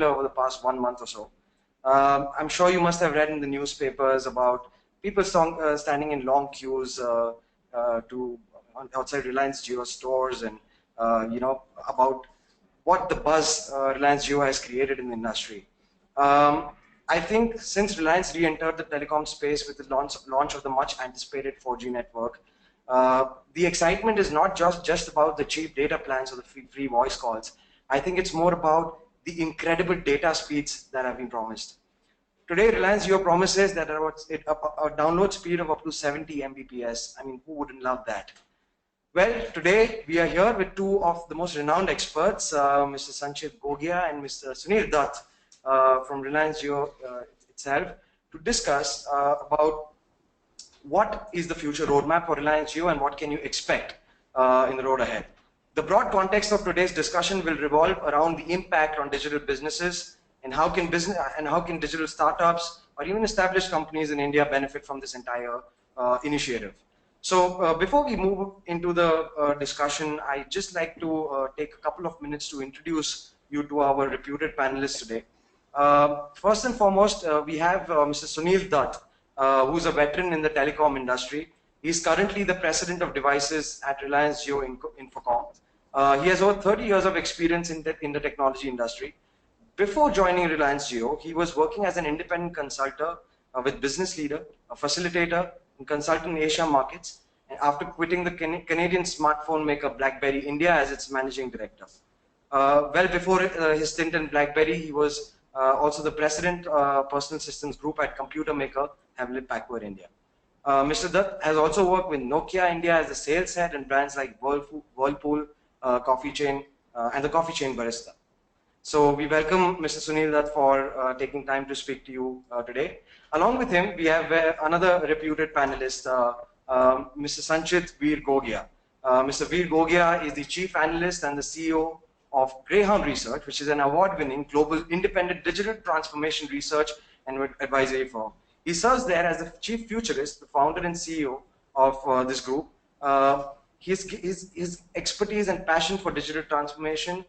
over the past 1 month or so. I'm sure you must have read in the newspapers about people standing in long queues outside Reliance Jio stores, and about what the buzz Reliance Jio has created in the industry. I think since Reliance re-entered the telecom space with the launch of the much anticipated 4G network, the excitement is not just about the cheap data plans or the free voice calls. I think it's more about the incredible data speeds that have been promised. Today, Reliance Jio promises that a download speed of up to 70 Mbps. I mean, who wouldn't love that? Well, today we are here with two of the most renowned experts, Mr. Sanchit Gogia and Mr. Sunil Dutt from Reliance Jio itself, to discuss about what is the future roadmap for Reliance Jio and what can you expect in the road ahead. The broad context of today's discussion will revolve around the impact on digital businesses and how can digital startups or even established companies in India benefit from this entire initiative. So before we move into the discussion, I'd just like to take a couple of minutes to introduce you to our reputed panelists today. First and foremost, we have Mr. Sunil Dutt, who's a veteran in the telecom industry. He's currently the president of devices at Reliance Jio Infocom. He has over 30 years of experience in the technology industry. Before joining Reliance Jio, he was working as an independent consultant with Business Leader, a facilitator, and consultant in Asia markets, and after quitting the Canadian smartphone maker BlackBerry India as its managing director. Well before his stint in BlackBerry, he was also the president personal systems group at computer maker Hewlett Packard India. Mr. Dutt has also worked with Nokia India as the sales head and brands like Whirlpool, coffee chain, and the coffee chain Barista. So we welcome Mr. Sunil Dutt for taking time to speak to you today. Along with him, we have another reputed panelist, Mr. Sanchit Veer Gogia. Mr. Veer Gogia is the chief analyst and the CEO of Greyhound Research, which is an award-winning global independent digital transformation research and advisory firm. He serves there as the chief futurist, the founder and CEO of this group. His expertise and passion for digital transformation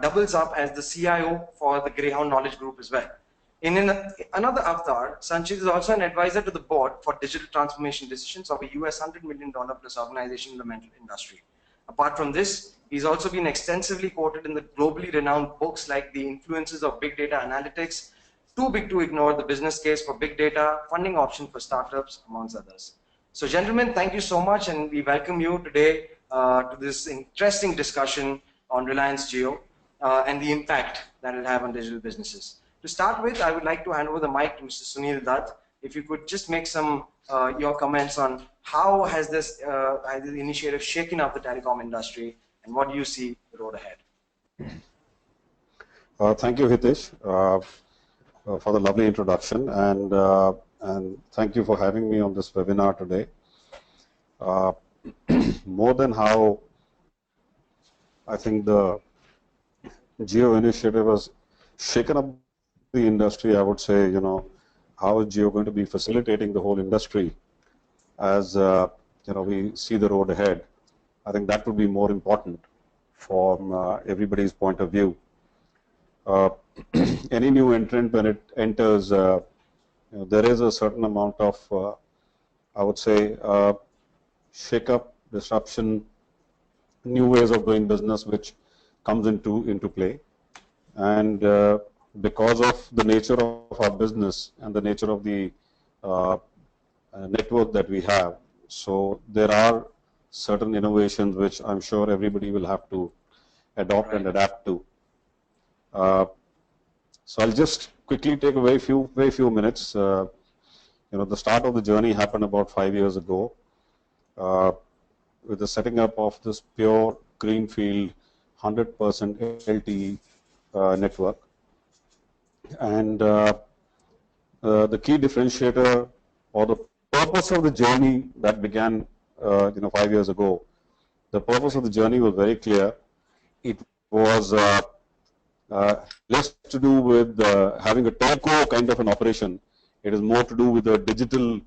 doubles up as the CIO for the Greyhound Knowledge Group as well. In another avatar, Sanchit is also an advisor to the board for digital transformation decisions of a US $100 million plus organization in the mental industry. Apart from this, he's also been extensively quoted in the globally renowned books like The Influences of Big Data Analytics, Too Big to Ignore, The Business Case for Big Data, Funding Option for Startups, amongst others. So gentlemen, thank you so much, and we welcome you today to this interesting discussion on Reliance Jio and the impact that it will have on digital businesses. To start with, I would like to hand over the mic to Mr. Sunil Dutt. If you could just make some your comments on how has this initiative shaken up the telecom industry, and what do you see the road ahead? Thank you, Hitesh, for the lovely introduction, and thank you for having me on this webinar today. More than how I think the Jio initiative has shaken up the industry, I would say, how is Jio going to be facilitating the whole industry as we see the road ahead? I think that would be more important from everybody's point of view. Any new entrant, when it enters, there is a certain amount of, I would say, shake-up, disruption, new ways of doing business which comes into play. And because of the nature of our business and the nature of the network that we have, so there are certain innovations which I'm sure everybody will have to adopt and adapt to. So I'll just quickly take a very few minutes. The start of the journey happened about 5 years ago with the setting up of this pure greenfield 100% LTE network. And the key differentiator or the purpose of the journey that began 5 years ago, the purpose of the journey was very clear. It was less to do with having a telco kind of an operation. It is more to do with the digital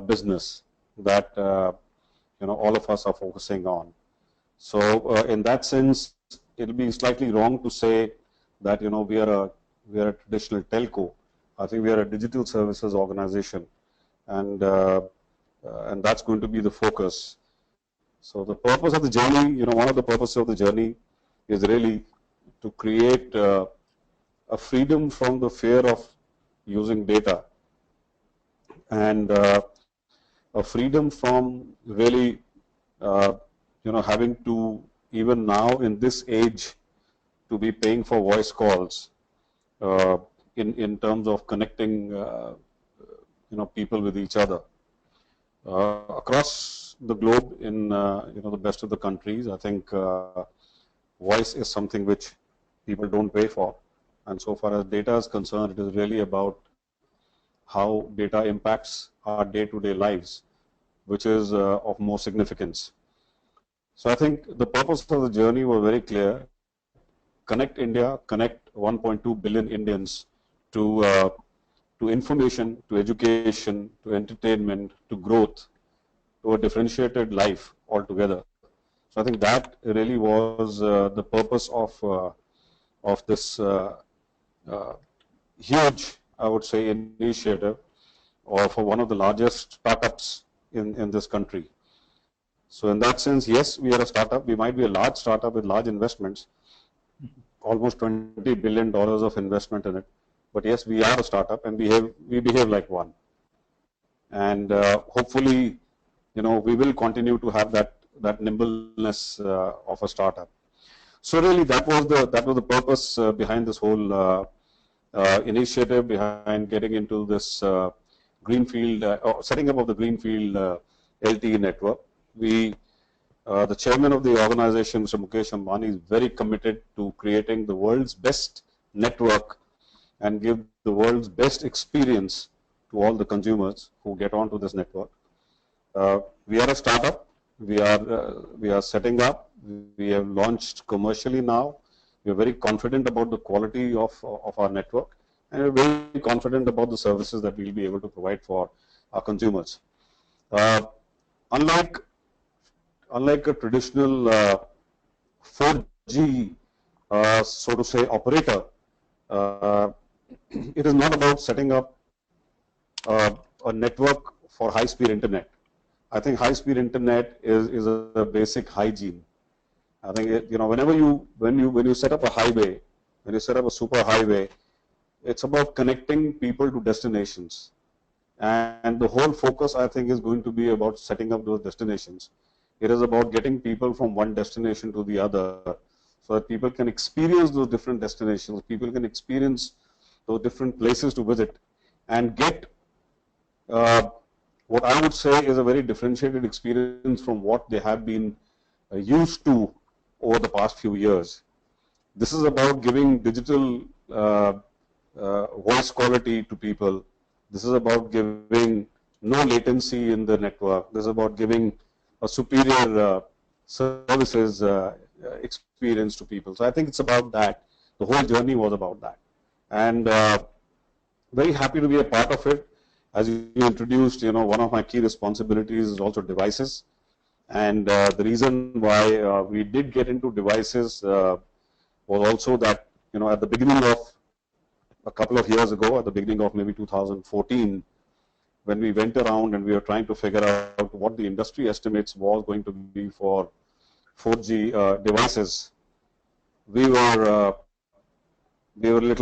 business that all of us are focusing on. So in that sense, it will be slightly wrong to say that we are a we are a traditional telco. I think we are a digital services organization, and that's going to be the focus. So the purpose of the journey, one of the purposes of the journey is really to create a freedom from the fear of using data, and a freedom from really, having to, even now in this age, to be paying for voice calls uh, in terms of connecting, people with each other. Across the globe, in the best of the countries, I think voice is something which people don't pay for, and so far as data is concerned, it is really about how data impacts our day-to-day lives, which is of more significance. So I think the purpose of the journey was very clear: connect India, connect 1.2 billion Indians to information, to education, to entertainment, to growth, to a differentiated life altogether. So I think that really was the purpose of this huge, I would say, initiative, or for one of the largest startups in this country. So in that sense, yes, we are a startup. We might be a large startup with large investments, almost $20 billion of investment in it. But yes, we are a startup, and we behave like one. And hopefully, we will continue to have that nimbleness of a startup. So really, that was the purpose behind this whole initiative, behind getting into this greenfield, or setting up of the greenfield LTE network. The chairman of the organization, Mr. Mukesh Ambani, is very committed to creating the world's best network and give the world's best experience to all the consumers who get onto this network. We are a startup. We are setting up. We have launched commercially now. We are very confident about the quality of our network, and we're very confident about the services that we'll be able to provide for our consumers. Uh, unlike a traditional 4G, so to say, operator, uh, it is not about setting up a network for high-speed internet. I think high-speed internet is a basic hygiene. I think whenever when you set up a highway, when you set up a super highway, it's about connecting people to destinations, and the whole focus, I think, is going to be about setting up those destinations. It is about getting people from one destination to the other, so that people can experience those different destinations, people can experience those different places to visit, and get uh, what I would say is a very differentiated experience from what they have been used to over the past few years. This is about giving digital voice quality to people. This is about giving no latency in the network. This is about giving a superior services experience to people. So I think it's about that. The whole journey was about that, and very happy to be a part of it. As you introduced, one of my key responsibilities is also devices, and the reason why we did get into devices was also that, at the beginning of a couple of years ago, at the beginning of maybe 2014, when we went around and we were trying to figure out what the industry estimates was going to be for 4G devices, we were a little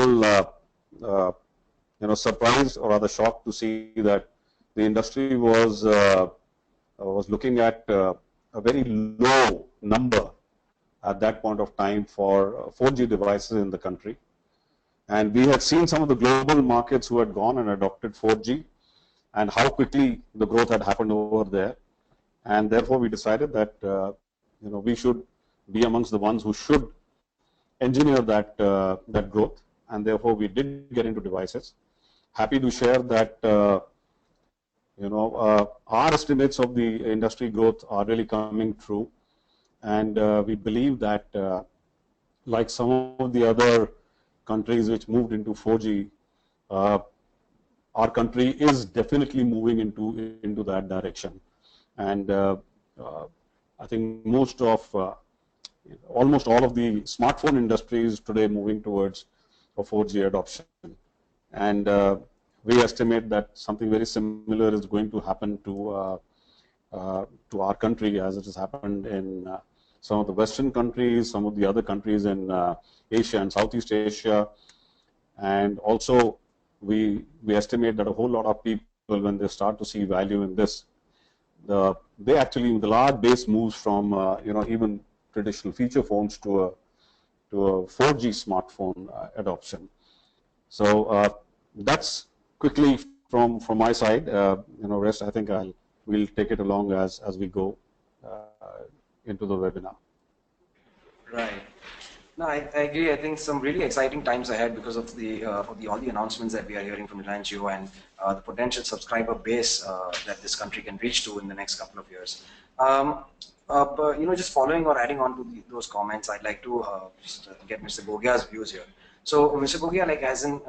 surprised, or rather shocked, to see that the industry was looking at a very low number at that point of time for 4G devices in the country. And we had seen some of the global markets who had gone and adopted 4G, and how quickly the growth had happened over there. And therefore, we decided that we should be amongst the ones who should engineer that growth, and therefore we did get into devices. Happy to share that our estimates of the industry growth are really coming true, and we believe that like some of the other countries which moved into 4G, our country is definitely moving into that direction. And I think almost all of the smartphone industry is today moving towards of 4G adoption. And we estimate that something very similar is going to happen to our country, as it has happened in some of the Western countries, some of the other countries in Asia and Southeast Asia. And also, we estimate that a whole lot of people, when they start to see value in this, they actually, the large base moves from even traditional feature phones to a 4G smartphone adoption. So that's quickly from my side. Rest, I think we'll take it along as we go into the webinar. Right. No, I agree. I think some really exciting times ahead because of the all the announcements that we are hearing from Reliance Jio and the potential subscriber base that this country can reach to in the next couple of years. But, just following or adding on to those comments, I'd like to just get Mr. Gogia's views here. So, Mr. Gogia, like as an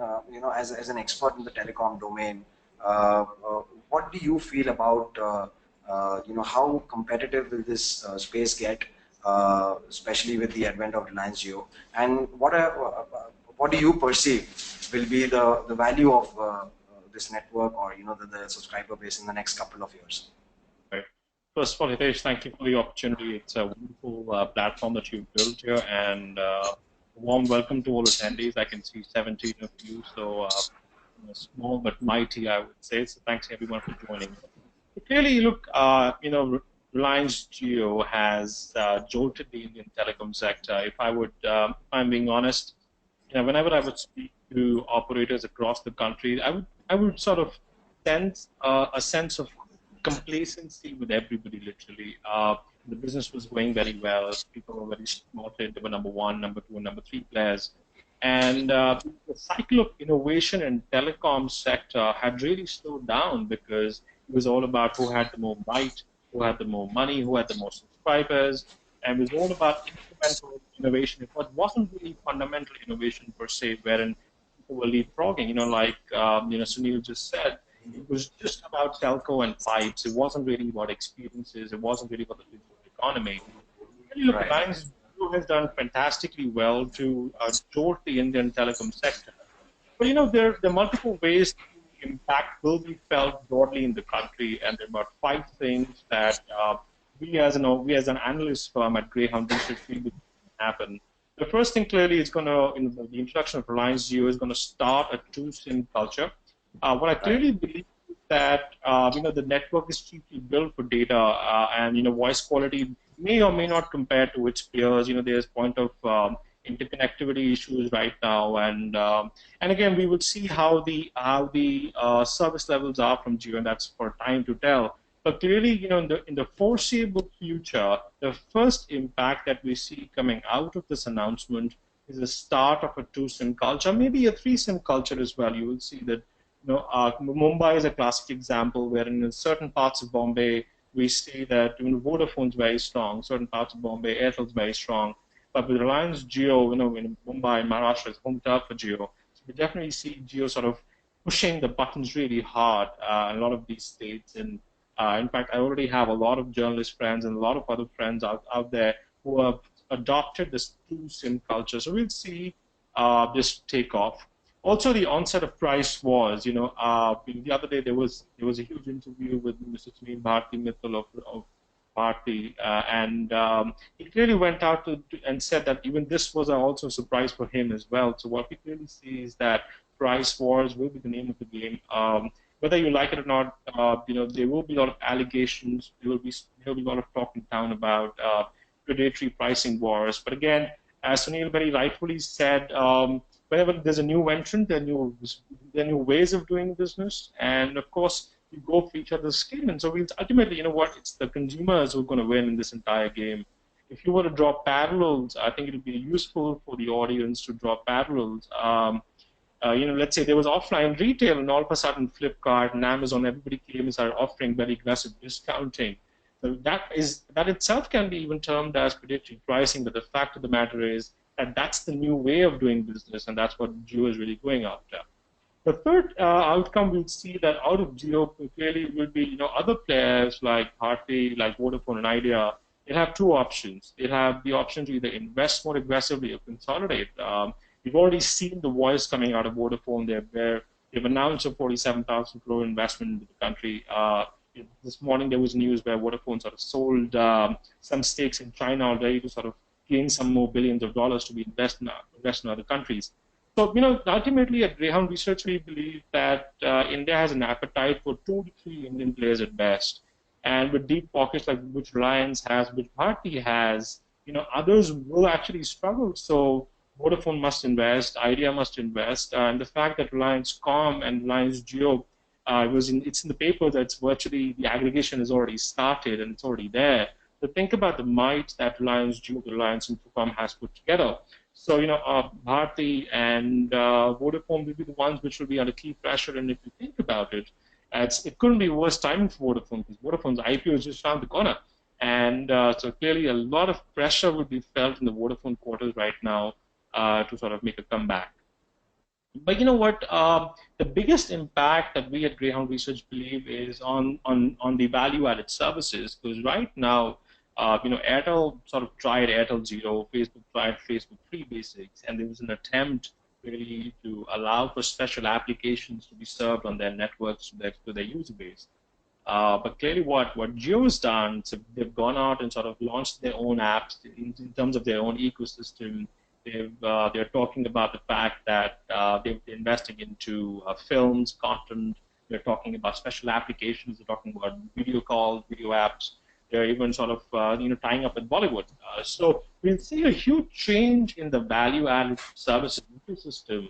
as an expert in the telecom domain, what do you feel about how competitive will this space get? Especially with the advent of Reliance Jio, and what do you perceive will be the value of this network, or the subscriber base in the next couple of years? Right. First of all, Hitesh, thank you for the opportunity. It's a wonderful platform that you've built here, and warm welcome to all attendees. I can see 17 of you, so small but mighty, I would say. So thanks everyone for joining. Clearly, look, Reliance Jio has jolted the Indian telecom sector. If I'm being honest, whenever I would speak to operators across the country, I would sort of sense a sense of complacency with everybody. Literally, the business was going very well. People were very spotted. They were number one, number two, and number three players. And the cycle of innovation in telecom sector had really slowed down because it was all about who had the more bite, who had the more money, who had the more subscribers, and it was all about incremental innovation. It wasn't really fundamental innovation per se, wherein people were leapfrogging. Like Sunil just said, it was just about telco and pipes. It wasn't really about experiences. It wasn't really about the digital economy. Really, look, Reliance Jio has done fantastically well to jolt the Indian telecom sector. But there are multiple ways impact will be felt broadly in the country, and there are about 5 things that we as an analyst firm at Greyhound Research feel will happen. The first thing clearly is going to, the introduction of Reliance Jio is going to start a 2-SIM culture. What I clearly believe is that the network is chiefly built for data, and voice quality may or may not compare to its peers. There's point of interconnectivity issues right now, and again we will see how the service levels are from Jio, and that's for time to tell. But clearly, in the foreseeable future, the first impact that we see coming out of this announcement is the start of a 2-SIM culture, maybe a 3-SIM culture as well. You will see that Mumbai is a classic example, where in certain parts of Bombay we see that Vodafone's very strong, certain parts of Bombay Airtel's very strong. But with Reliance Jio, in Mumbai, Maharashtra is home turf for Jio. So we definitely see Jio sort of pushing the buttons really hard in a lot of these states. And in fact, I already have a lot of journalist friends and a lot of other friends out there who have adopted this 2-SIM culture. So we'll see this take off. Also, the onset of price wars. The other day there was a huge interview with Mr. Sunil Bharti Mittal of Bharti, and he clearly went out and said that even this was also a surprise for him as well. So what we clearly see is that price wars will be the name of the game. Whether you like it or not, there will be a lot of allegations. There will be a lot of talking down about predatory pricing wars. But again, as Sunil very rightfully said, whenever there's a new entrant, there are new ways of doing business, and of course, you go for each other's skin. And so ultimately, it's the consumers who are going to win in this entire game. If you were to draw parallels, I think it would be useful for the audience to draw parallels. Let's say there was offline retail, and all of a sudden Flipkart and Amazon, everybody came and started offering very aggressive discounting. So that itself can be even termed as predatory pricing, but the fact of the matter is that that's the new way of doing business, and that's what Jio is really going after. The third outcome we'll see that out of Jio clearly will be, other players like Bharti, like Vodafone and Idea. They have 2 options. They have the option to either invest more aggressively or consolidate. We've already seen the voice coming out of Vodafone there, where they've announced a 47,000 crore investment into the country. This morning there was news where Vodafone sort of sold some stakes in China already to sort of gain some more billions of dollars to be invest in other countries. So, ultimately at Greyhound Research, we believe that India has an appetite for 2 to 3 Indian players at best. And with deep pockets like which Reliance has, which Bharti has, others will actually struggle. So Vodafone must invest, Idea must invest, and the fact that Reliance Com and Reliance Jio it's in the paper that it's virtually the aggregation has already started and it's already there. So think about the might that Reliance Jio, Reliance Infocom has put together. So Bharti and Vodafone will be the ones which will be under key pressure. And if you think about it, it couldn't be worse timing for Vodafone because Vodafone's IPO is just around the corner. And so clearly a lot of pressure would be felt in the Vodafone quarters right now to sort of make a comeback. But you know what? The biggest impact that we at Greyhound Research believe is on the value-added services, because right now, Airtel sort of tried Airtel Zero, Facebook tried Facebook Free Basics, and there was an attempt really to allow for special applications to be served on their networks to their user base. But clearly what Jio has done, so they've gone out and sort of launched their own apps in terms of their own ecosystem. They're talking about the fact that they're investing into films, content. They're talking about special applications. They're talking about video calls, video apps. They're even sort of tying up with Bollywood. So we'll see a huge change in the value-added services ecosystem,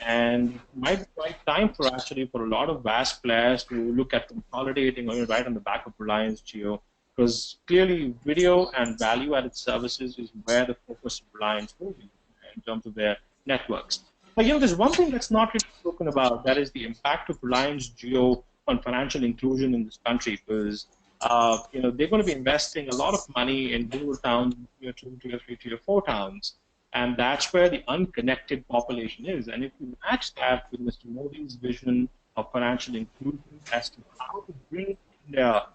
and it might be the right time for a lot of vast players to look at consolidating or right on the back of Reliance Jio, because clearly video and value-added services is where the focus of Reliance will be in terms of their networks. But there's one thing that's not really spoken about, that is the impact of Reliance Jio on financial inclusion in this country, because they're going to be investing a lot of money in rural towns, tier 2, tier 3, tier 4 towns, and that's where the unconnected population is. And if you match that with Mr. Modi's vision of financial inclusion as to how to bring India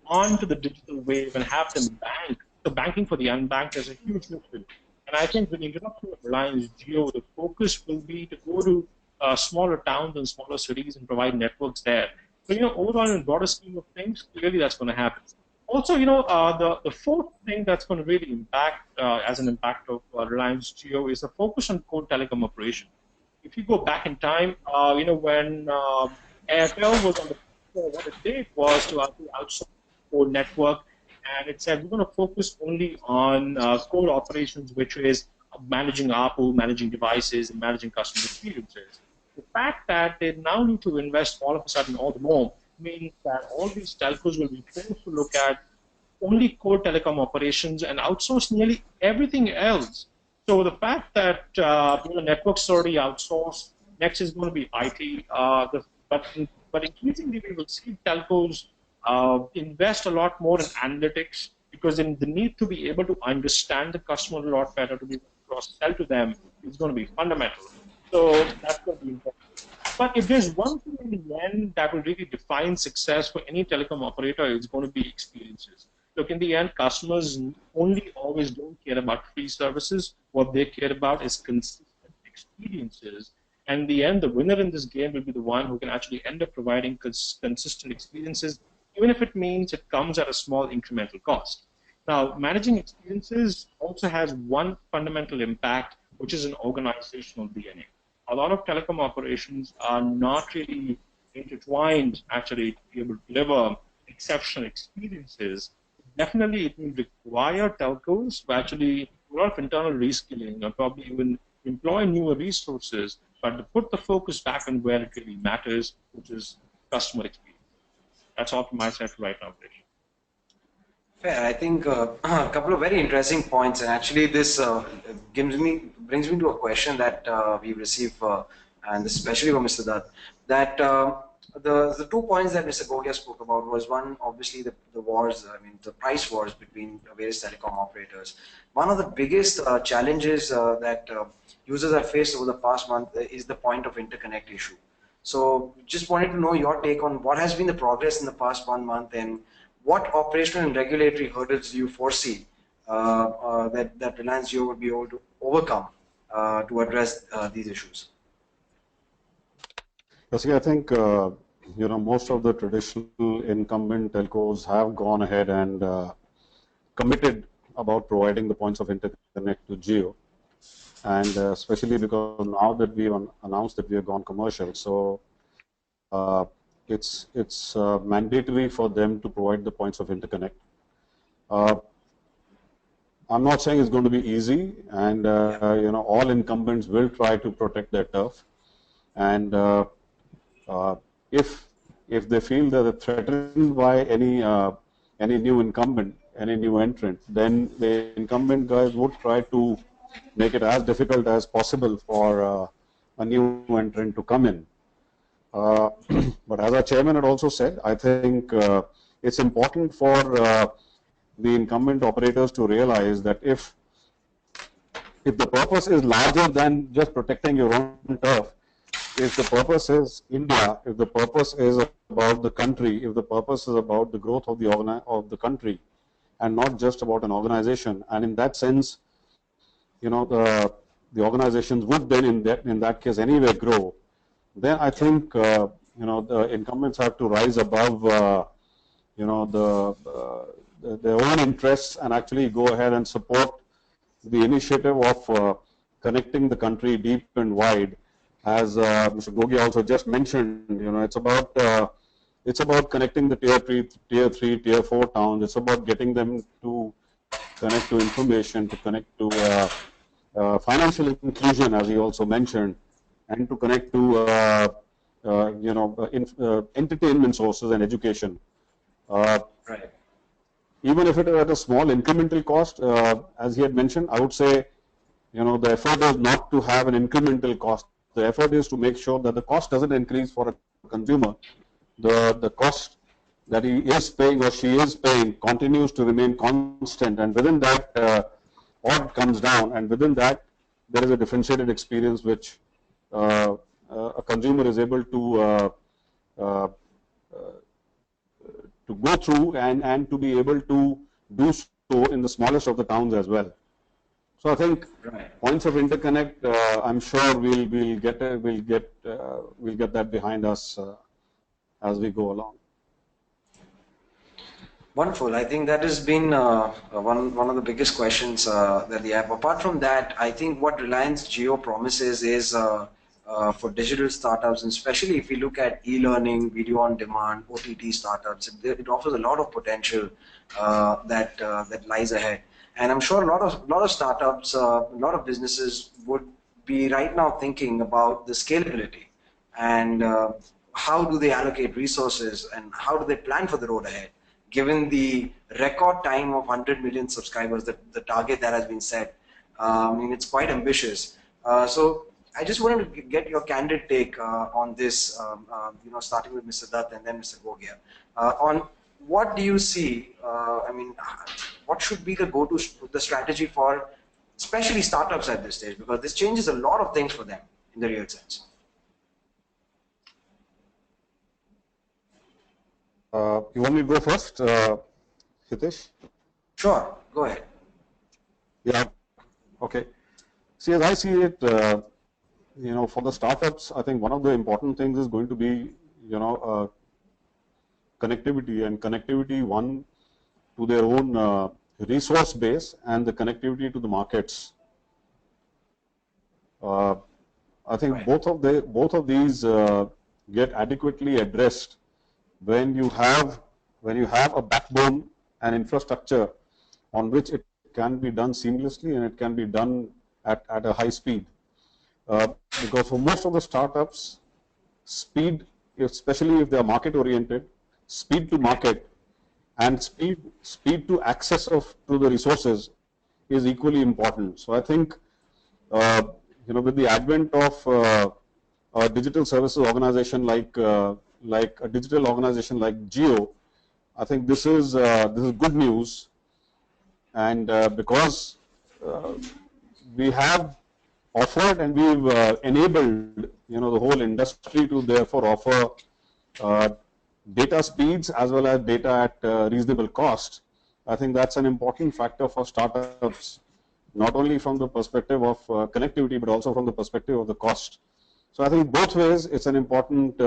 onto the digital wave and have them bank, so banking for the unbanked is a huge mission. And I think with the introduction of Reliance Jio, the focus will be to go to smaller towns and smaller cities and provide networks there. So, overall, in the broader scheme of things, clearly that's going to happen. Also, the fourth thing that's going to really impact, as an impact of Reliance Jio, is the focus on core telecom operation. If you go back in time, when Airtel was on the what it did was to outsource core network, and it said we're going to focus only on core operations, which is managing ARPU, managing devices, and managing customer experiences. The fact that they now need to invest all of a sudden all the more means that all these telcos will be forced to look at only core telecom operations and outsource nearly everything else. So the fact that networks already outsourced, next is going to be IT, but increasingly we will see telcos invest a lot more in analytics, because in the need to be able to understand the customer a lot better, to be able to cross-sell to them, is going to be fundamental. So that's going to be important. But if there's one thing in the end that will really define success for any telecom operator, it's going to be experiences. Look, in the end, customers always don't care about free services. What they care about is consistent experiences. And in the end, the winner in this game will be the one who can actually end up providing consistent experiences, even if it means it comes at a small incremental cost. Now, managing experiences also has one fundamental impact, which is an organizational DNA. A lot of telecom operations are not really intertwined, actually, to be able to deliver exceptional experiences. Definitely, it will require telcos to actually do a lot of internal reskilling and probably even employ newer resources, but to put the focus back on where it really matters, which is customer experience. That's all from my side right now, Krish. Fair. I think a couple of very interesting points, and actually this brings me to a question that we received, and especially for Mr. Dutt, that the 2 points that Mr. Gogia spoke about was one, obviously the wars, the price wars between various telecom operators. One of the biggest challenges that users have faced over the past month is the point of interconnect issue. So just wanted to know your take on what has been the progress in the past 1 month, and what operational and regulatory hurdles do you foresee that Reliance Jio would be able to overcome to address these issues? See, I think most of the traditional incumbent telcos have gone ahead and committed about providing the points of interconnect to Jio, and especially because now that we announced that we have gone commercial, so it's mandatory for them to provide the points of interconnect. I'm not saying it's going to be easy, and all incumbents will try to protect their turf, and uh, if they feel that they're threatened by any new incumbent, any new entrant, then the incumbent guys would try to make it as difficult as possible for a new entrant to come in. But as our chairman had also said, I think it's important for the incumbent operators to realize that if the purpose is larger than just protecting your own turf, if the purpose is India, if the purpose is about the country, if the purpose is about the growth of the country, and not just about an organization, and in that sense, the organizations would then in that case anyway grow, then I think the incumbents have to rise above their own interests and actually go ahead and support the initiative of connecting the country deep and wide. As Mr. Gogia also just mentioned, it's about connecting the tier 3, tier 4 towns. It's about getting them to connect to information, to connect to financial inclusion, as he also mentioned, and to connect to entertainment sources and education. Right. Even if it is at a small incremental cost, as he had mentioned, I would say, the effort is not to have an incremental cost. The effort is to make sure that the cost doesn't increase for a consumer. The cost that he is paying or she is paying continues to remain constant, and within that, odd comes down, and within that, there is a differentiated experience which a consumer is able uh, to go through and to be able to do so in the smallest of the towns as well. So I think points of interconnect, I'm sure we'll get that behind us as we go along. Wonderful. I think that has been one of the biggest questions that they have. Apart from that, I think what Reliance Jio promises is for digital startups, and especially if we look at e-learning, video on demand, OTT startups, it offers a lot of potential that lies ahead. And I'm sure a lot of startups, a lot of businesses would be right now thinking about the scalability and how do they allocate resources and how do they plan for the road ahead, given the record time of 100 million subscribers, the target that has been set. I mean, it's quite ambitious. So I just wanted to get your candid take on this, starting with Mr. Dutt and then Mr. Gogia. On what do you see, what should be the strategy for especially startups at this stage, because this changes a lot of things for them in the real sense. You want me to go first, Hitesh? Sure, go ahead. Yeah. Okay. See, as I see it, for the startups, I think one of the important things is going to be, connectivity, and connectivity, one, to their own resource base, and the connectivity to the markets. I think both of these get adequately addressed when you have a backbone and infrastructure on which it can be done seamlessly and it can be done at a high speed. Because for most of the startups, speed, especially if they are market oriented, speed to market and speed to access to the resources is equally important. So I think with the advent of a digital services organization like a digital organization like Jio, I think this is good news, and because we have offered and we've enabled the whole industry to therefore offer data speeds as well as data at reasonable cost. I think that's an important factor for startups not only from the perspective of connectivity, but also from the perspective of the cost. So I think both ways it's an important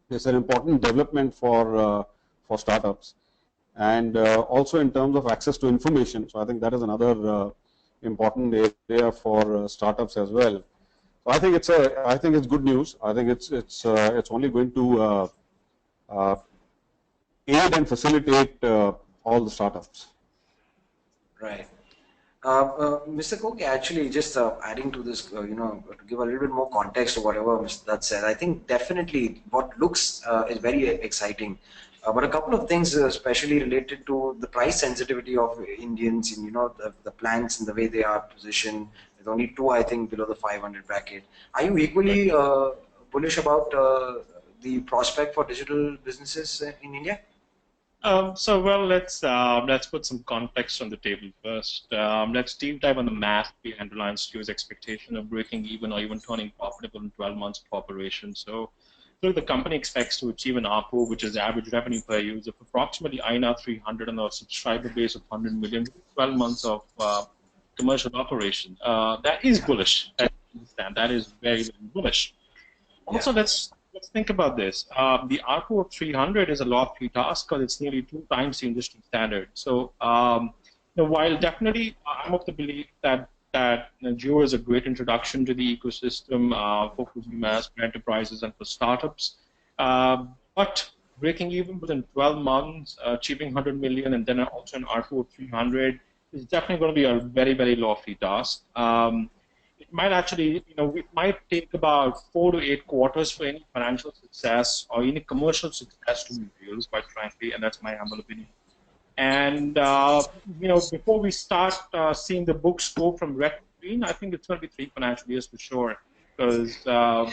development for startups, and also in terms of access to information. So I think that is another important area for startups as well. So I think it's good news. I think it's only going to aid and facilitate all the startups. Right. Mr. Cook, actually, just adding to this, to give a little bit more context to whatever Mr. Dutt said, I think definitely what looks is very exciting. But a couple of things, especially related to the price sensitivity of Indians, and the plans and the way they are positioned. There's only two, I think, below the 500 bracket. Are you equally bullish about the prospect for digital businesses in India? Well, let's put some context on the table first. Let's deep dive on the math behind Reliance Jio's expectation of breaking even or even turning profitable in 12 months of operation. So the company expects to achieve an ARPU, which is the average revenue per user, of approximately INR 300 on a subscriber base of 100 million, 12 months of commercial operation. That is bullish. I understand. That is very, very bullish. Also, let's think about this. The ARPU of 300 is a lofty task because it's nearly 2 times the industry standard. So, while definitely I'm of the belief that Jio is a great introduction to the ecosystem, focusing mass for enterprises and for startups, but breaking even within 12 months, achieving 100 million, and then also an ARPU of 300 is definitely going to be a very, very lofty task. It might actually, it might take about 4 to 8 quarters for any financial success or any commercial success to be realized, quite frankly, and that's my humble opinion. And, before we start seeing the books go from red to green, I think it's going to be 3 financial years for sure, because the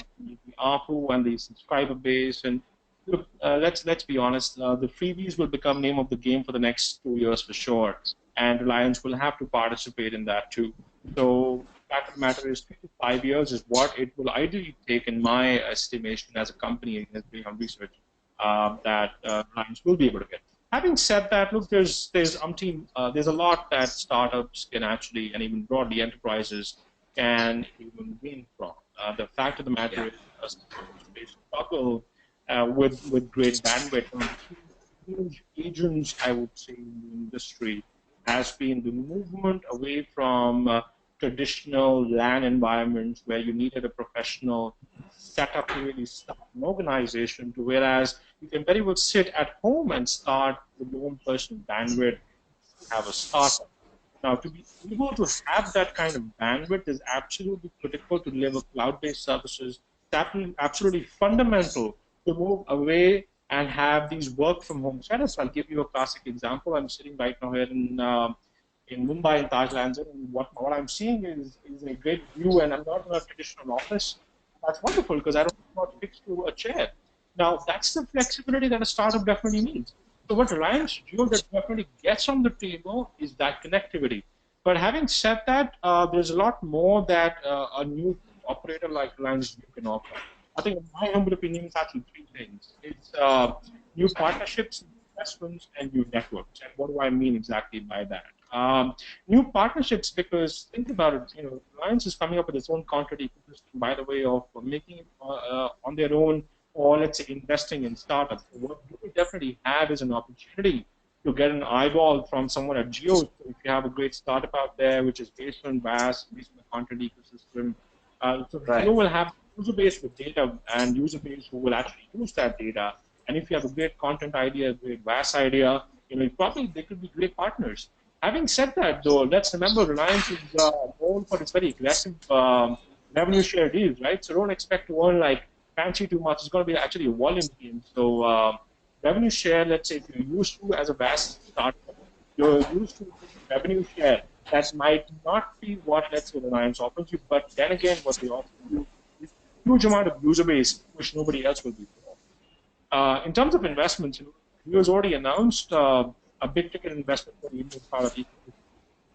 ARPU and the subscriber base, and look, let's be honest, the freebies will become name of the game for the next 2 years for sure, and Reliance will have to participate in that too. So the fact of the matter is 3 to 5 years is what it will ideally take, in my estimation, as a company has been on research, that Reliance will be able to get. Having said that, look, there's a lot that startups can actually, and even broadly enterprises, can even gain from. The fact of the matter is, they struggle with great bandwidth. Huge agents, I would say, in the industry has been the movement away from traditional LAN environments where you needed a professional setup to really start an organization, to whereas you can very well sit at home and start with your own personal bandwidth, have a startup. Now, to be able to have that kind of bandwidth is absolutely critical to deliver cloud-based services. It's absolutely fundamental to move away and have these work-from-home setups. I'll give you a classic example. I'm sitting right now here in Mumbai, in Taj Lands, and what I'm seeing is a great view, and I'm not in a traditional office. That's wonderful because I don't have to fix to a chair. Now, that's the flexibility that a startup definitely needs. So what Reliance Jio that definitely gets on the table is that connectivity. But having said that, there's a lot more that a new operator like Reliance Jio can offer. I think, in my humble opinion, it's actually 3 things. It's new partnerships, investments, and new networks. And what do I mean exactly by that? New partnerships, because think about it, Reliance is coming up with its own content ecosystem by the way of making it on their own, or let's say investing in startups. So what we definitely have is an opportunity to get an eyeball from someone at Jio. So if you have a great startup out there which is based on VAS, based on the content ecosystem, Jio will have user base with data and user base who will actually use that data. And if you have a great content idea, a great VAS idea, probably they could be great partners. Having said that, though, let's remember Reliance is known for its very aggressive revenue share deals, right? So don't expect to earn like fancy too much. It's going to be actually a volume game. So revenue share, let's say if you're used to as a VAS startup, you're used to revenue share. That might not be what, let's say, Reliance offers you, but then again, what they offer you is a huge amount of user base, which nobody else will be. In terms of investments, Jio has already announced a big ticket investment for the Indian startup ecosystem.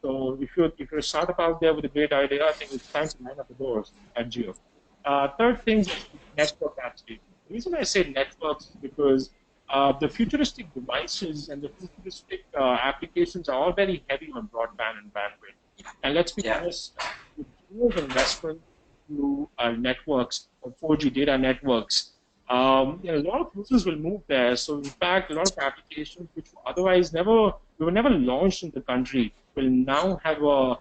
So if you're a startup out there with a great idea, I think it's time to line up the doors at Jio. Third thing is network capacity. The reason I say networks is because the futuristic devices and the futuristic applications are all very heavy on broadband and bandwidth. And let's be Yeah. honest, with Jio's investment to networks, 4G data networks, a lot of users will move there. So in fact, a lot of applications which were otherwise were never launched in the country will now have a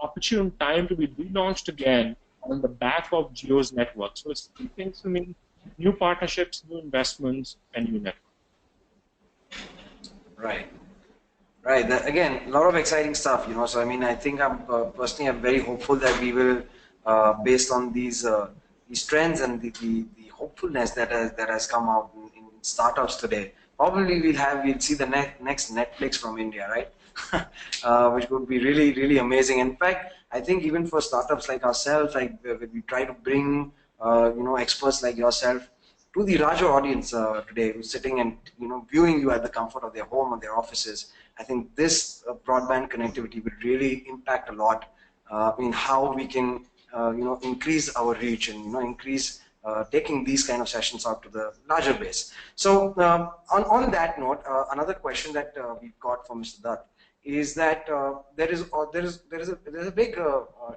opportune time to be relaunched again on the back of Jio's network. So it's three things to me: new partnerships, new investments, and new networks. Right. Right. Again, a lot of exciting stuff, you know. So I mean, I think personally, I'm very hopeful that we will, based on these trends and the hopefulness that has come out in startups today. Probably we'll see the next Netflix from India, right? Which would be really amazing. In fact, I think even for startups like ourselves, like we try to bring experts like yourself to the larger audience today, who's sitting and viewing you at the comfort of their home or their offices. I think this broadband connectivity will really impact a lot in how we can increase our reach and increase taking these kind of sessions out to the larger base. So on that note, another question that we've got from Mr. Dutt is that there is a big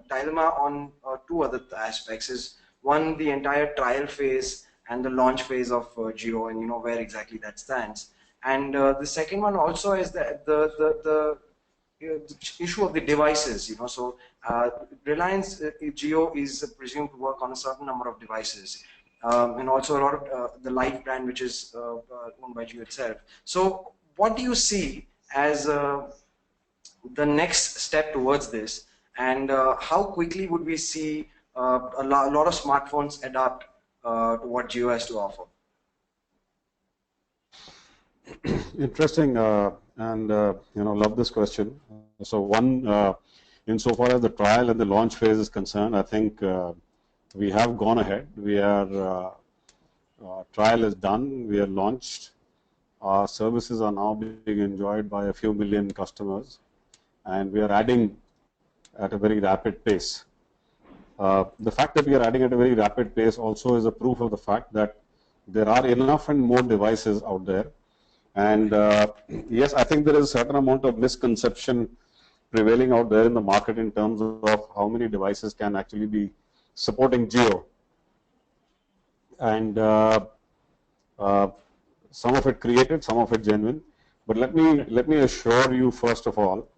dilemma on two other aspects. Is one, the entire trial phase and the launch phase of Jio, and where exactly that stands. And the second one also is the issue of the devices. So Reliance Jio is presumed to work on a certain number of devices, and also a lot of the Life brand, which is owned by Jio itself. So what do you see as the next step towards this, and how quickly would we see a lot of smartphones adapt to what Jio has to offer? Interesting, and love this question. So one, insofar as the trial and the launch phase is concerned, I think we have gone ahead. We are trial is done. We are launched. Our services are now being enjoyed by a few million customers, and we are adding at a very rapid pace. The fact that we are adding at a very rapid pace also is a proof of the fact that there are enough and more devices out there. And yes, I think there is a certain amount of misconception prevailing out there in the market in terms of how many devices can actually be supporting Jio. And some of it created, some of it genuine. But let me assure you, first of all,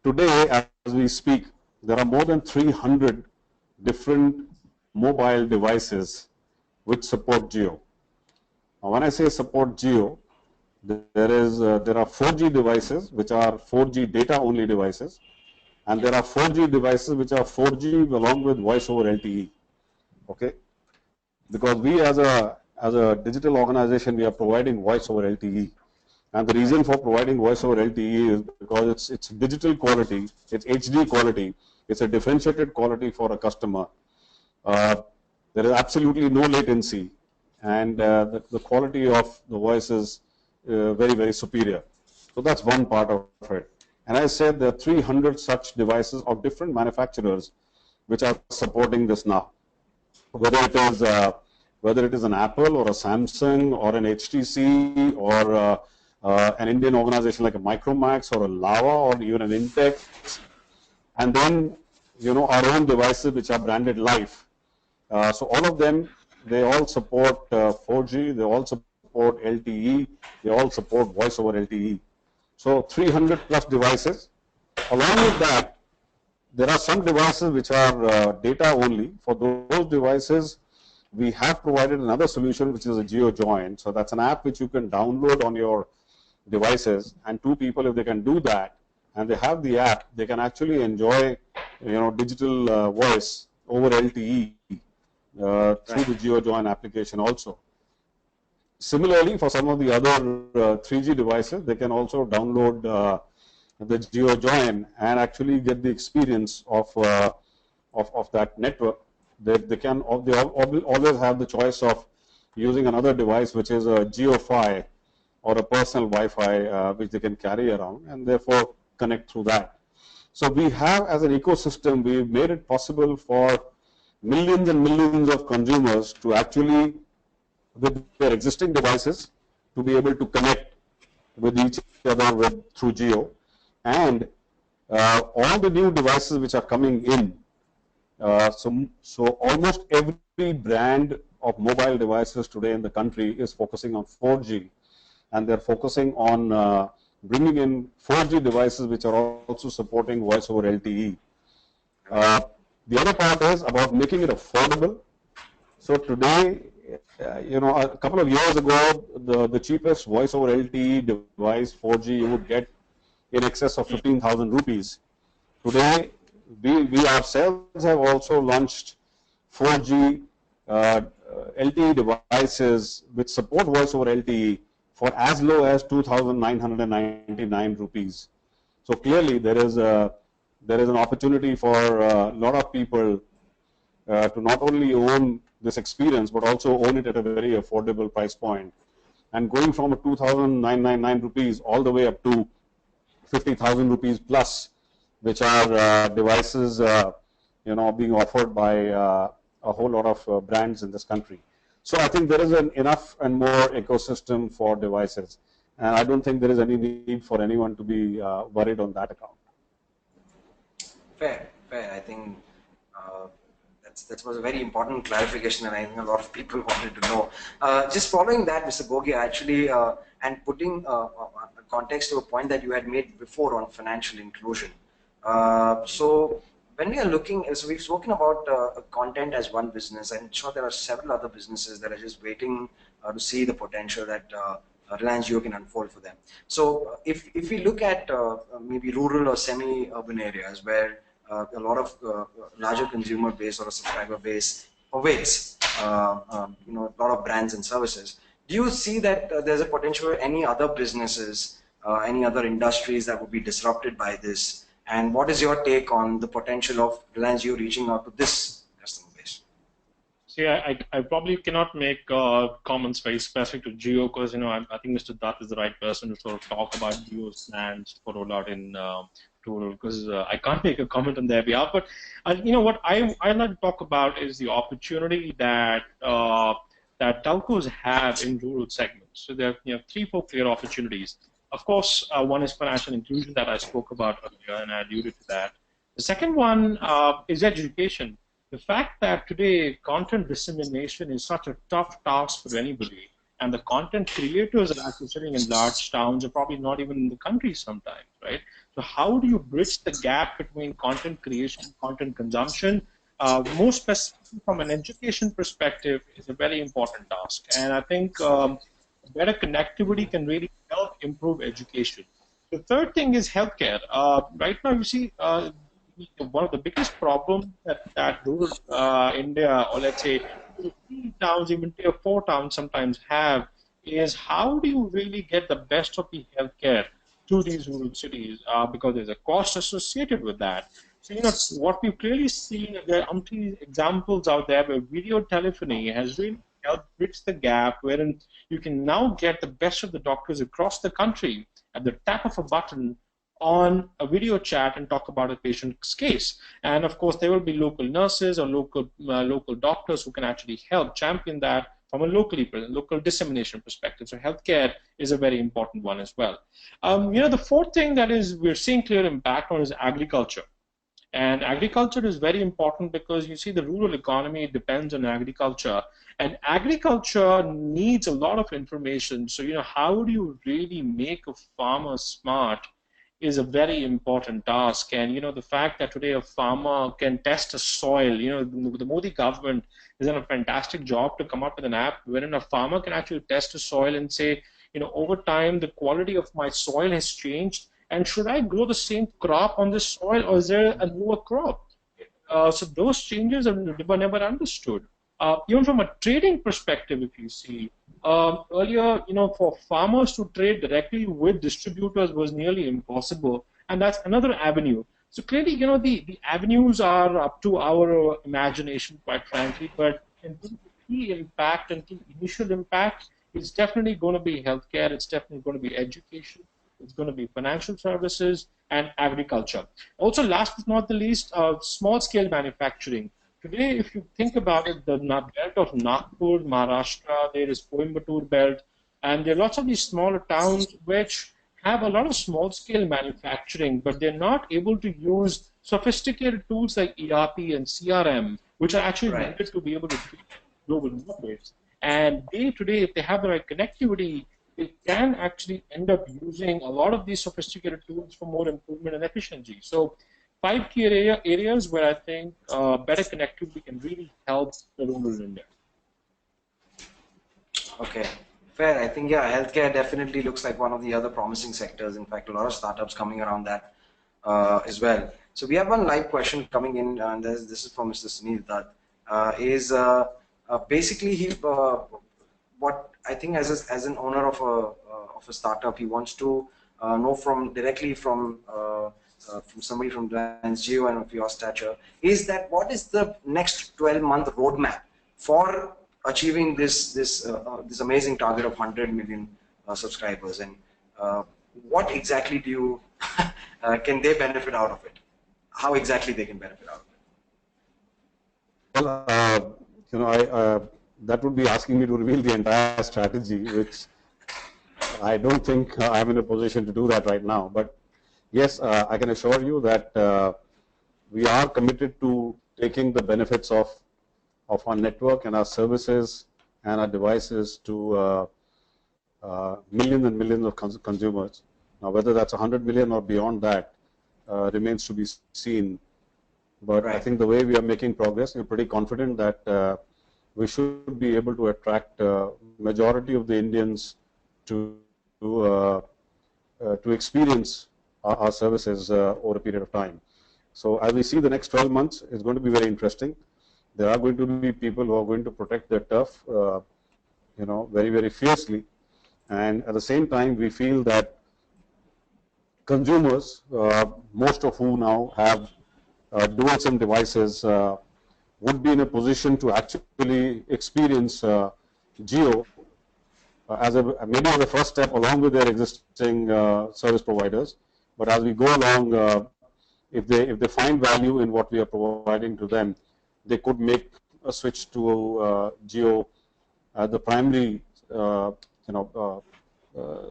today as we speak, there are more than 300 different mobile devices which support Jio. Now, when I say support Jio, there are 4G devices which are 4G data only devices, and there are 4G devices which are 4G along with voice over LTE. Okay, because we as a digital organization, we are providing voice over LTE, and the reason for providing voice over LTE is because it's digital quality, it's HD quality, it's a differentiated quality for a customer. There is absolutely no latency, and the quality of the voice is very superior. So that's one part of it. And I said there are 300 such devices of different manufacturers which are supporting this now. Whether it is an Apple or a Samsung or an HTC or an Indian organization like a Micromax or a Lava or even an Intex, and then our own devices which are branded Life. So all of them, they all support 4G, they all support LTE, they all support voice over LTE. So 300 plus devices. Along with that, there are some devices which are data only. For those devices, we have provided another solution which is a Jio Join. So that's an app which you can download on your devices, and two people, if they can do that and they have the app, they can actually enjoy digital voice over LTE through the Jio Join application also. Similarly, for some of the other 3G devices, they can also download the Jio Join and actually get the experience of that network. They always have the choice of using another device which is a Jio-Fi or a personal Wi-Fi which they can carry around and therefore connect through that. So we have, as an ecosystem, we've made it possible for millions and millions of consumers to actually, with their existing devices, to be able to connect with each other through Jio. And all the new devices which are coming in, so almost every brand of mobile devices today in the country is focusing on 4G, and they're focusing on bringing in 4G devices which are also supporting voice over LTE. Uh, the other part is about making it affordable. So today, a couple of years ago, the cheapest voice over LTE device, 4G, you would get in excess of 15,000 rupees. Today, we ourselves have also launched 4G LTE devices which support voice over LTE for as low as 2,999 rupees. So clearly, there is an opportunity for a lot of people to not only own this experience but also own it at a very affordable price point. And going from a 2,999 rupees all the way up to 50,000 rupees plus, which are devices being offered by a whole lot of brands in this country. So I think there is enough and more ecosystem for devices, and I don't think there is any need for anyone to be worried on that account. Fair, fair. I think that was a very important clarification, and I think a lot of people wanted to know. Just following that, Mr. Gogia, actually, and putting context to a point that you had made before on financial inclusion. So when we are looking, so we've spoken about content as one business. I'm sure there are several other businesses that are just waiting to see the potential that Reliance Jio can unfold for them. So if we look at maybe rural or semi-urban areas where a lot of larger consumer base or a subscriber base awaits, a lot of brands and services, do you see that there's a potential for any other businesses, any other industries that would be disrupted by this? And what is your take on the potential of Reliance Jio reaching out to this customer base? See, I probably cannot make comments very specific to Jio because, I think Mr. Dutt is the right person to sort of talk about Jio's plans for rollout in rural, because I can't make a comment on their behalf. But, what I like to talk about is the opportunity that that telcos have in rural segments. So there are 3-4 clear opportunities. Of course, one is financial inclusion that I spoke about earlier, and I alluded to that. The second one is education. The fact that today content dissemination is such a tough task for anybody, and the content creators are actually sitting in large towns or probably not even in the country sometimes, right? So how do you bridge the gap between content creation and content consumption? More specifically from an education perspective is a very important task. And I think better connectivity can really help improve education. The third thing is healthcare. Right now, you see, one of the biggest problems that rural India, or let's say towns, even tier 4 towns sometimes have, is how do you really get the best of the healthcare to these rural cities, because there's a cost associated with that. So, what we've clearly seen, there are umpteen examples out there where video telephony has really helped bridge the gap, wherein you can now get the best of the doctors across the country at the tap of a button on a video chat and talk about a patient's case. And of course, there will be local nurses or local doctors who can actually help champion that from a local dissemination perspective. So healthcare is a very important one as well. The fourth thing that we're seeing clear impact on is agriculture. And agriculture is very important because you see the rural economy depends on agriculture, and agriculture needs a lot of information. So, how do you really make a farmer smart is a very important task. And, the fact that today a farmer can test a soil, the Modi government has done a fantastic job to come up with an app wherein a farmer can actually test a soil and say, over time the quality of my soil has changed, and should I grow the same crop on this soil, or is there a newer crop? So those changes were never understood. Even from a trading perspective, if you see, earlier, for farmers to trade directly with distributors was nearly impossible, and that's another avenue. So clearly, the avenues are up to our imagination, quite frankly, but in terms of key impact and key initial impact, it's definitely going to be healthcare, it's definitely going to be education, it's going to be financial services and agriculture. Also, last but not the least, small-scale manufacturing. Today, if you think about it, the belt of Nagpur, Maharashtra, there is Coimbatore belt, and there are lots of these smaller towns which have a lot of small-scale manufacturing, but they're not able to use sophisticated tools like ERP and CRM, which are actually Right. needed to be able to treat global markets. And day to day, if they have the right connectivity, they can actually end up using a lot of these sophisticated tools for more improvement and efficiency. So, five key areas where I think better connectivity can really help the rural India. Okay, fair. I think, yeah, healthcare definitely looks like one of the other promising sectors. In fact, a lot of startups coming around that as well. So we have one live question coming in, and this is from Mr. Sunil Dutt. Basically what I think as an owner of a startup, he wants to know directly from somebody from Reliance Jio and of your stature, is that what is the next 12-month roadmap for achieving this amazing target of 100 million subscribers, and what exactly do you can they benefit out of it? How exactly they can benefit out of it? Well, that would be asking me to reveal the entire strategy, which I don't think I'm in a position to do that right now. But yes, I can assure you that we are committed to taking the benefits of our network and our services and our devices to millions and millions of consumers. Now, whether that's 100 million or beyond that remains to be seen. But Right. I think the way we are making progress, we're pretty confident that we should be able to attract majority of the Indians to experience our services over a period of time. So as we see the next 12 months, it's going to be very interesting. There are going to be people who are going to protect their turf, very, very fiercely. And at the same time, we feel that consumers, most of whom now have dual SIM devices, would be in a position to actually experience Jio as maybe as a first step along with their existing service providers. But as we go along, if they find value in what we are providing to them, they could make a switch to Jio as the primary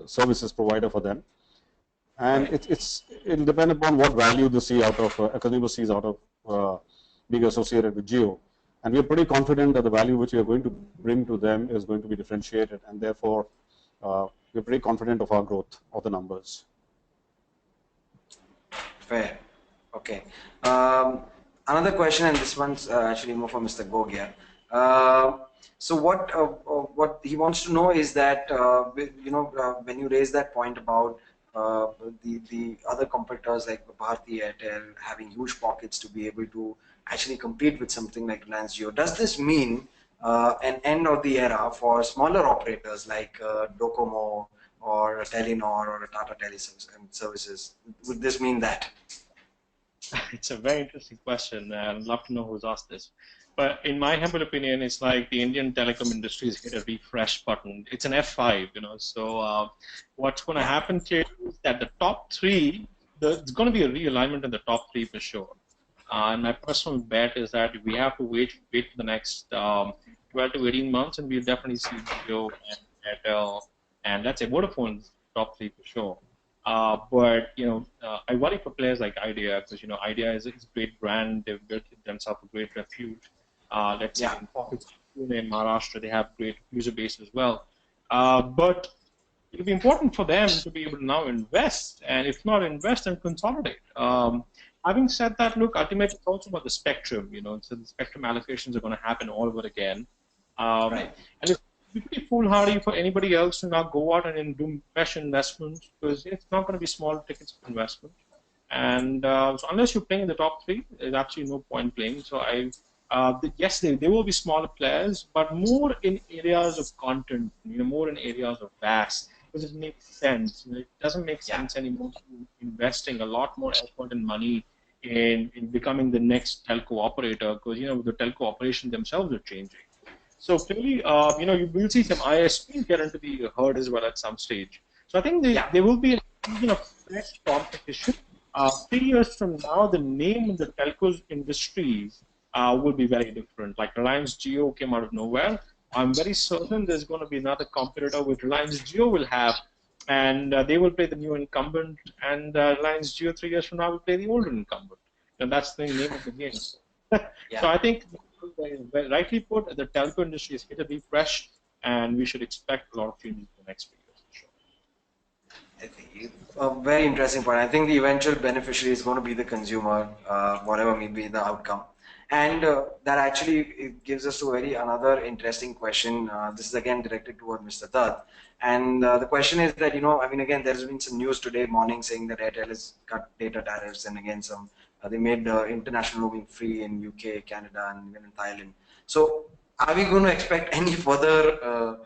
services provider for them. And Right. it'll depend upon what value they see out of a consumer sees out of being associated with Jio. And we're pretty confident that the value which we are going to bring to them is going to be differentiated, and therefore we're pretty confident of our growth of the numbers. Fair. Okay. Another question, and this one's actually more for Mr. Gogia. So what he wants to know is that when you raise that point about the other competitors like Bharti Airtel having huge pockets to be able to actually compete with something like Reliance Jio, does this mean an end of the era for smaller operators like Docomo or Telenor or Tata Teleservices? Would this mean that? It's a very interesting question, and I'd love to know who's asked this. But in my humble opinion, it's like the Indian telecom industry has hit a refresh button. It's an F5, So what's going to happen here is that the top three, there's going to be a realignment in the top three for sure. And my personal bet is that we have to wait for the next 12 to 18 months, and we'll definitely see Jio and Airtel, and let's say Vodafone's top three for sure. But I worry for players like Idea because Idea is a great brand. They've built themselves a great repute. Let's say in pockets in Maharashtra, they have great user base as well. But it'll be important for them to be able to now invest, and if not invest, then consolidate. Having said that, look, ultimately it's also about the spectrum. So the spectrum allocations are going to happen all over again. Right. And it's pretty foolhardy for anybody else to now go out and do fresh investments because it's not going to be small tickets of investment. And so unless you're playing in the top three, there's actually no point playing. So yes, there will be smaller players, but more in areas of content, more in areas of VAS, because it makes sense. It doesn't make sense anymore investing a lot more effort and money in becoming the next telco operator because, the telco operation themselves are changing. So clearly, you will see some ISPs get into the herd as well at some stage. So I think there will be a season of fresh competition. 3 years from now, the name in the telcos industries will be very different. Like Reliance Jio came out of nowhere. I'm very certain there's going to be another competitor with Reliance Jio will have and they will play the new incumbent, and Reliance Jio 3 years from now will play the old incumbent, and that's the name of the game. So I think, rightly put, the telco industry is hit a refresh, and we should expect a lot of changes in the next few years. Sure. I think a very interesting point. I think the eventual beneficiary is going to be the consumer, whatever may be the outcome. And that actually it gives us to another interesting question. This is again directed toward Mr. Dutt. And the question is that, I mean, again, there's been some news today morning saying that Airtel has cut data tariffs, and again, they made international roaming free in UK, Canada, and even in Thailand. So, are we going to expect any further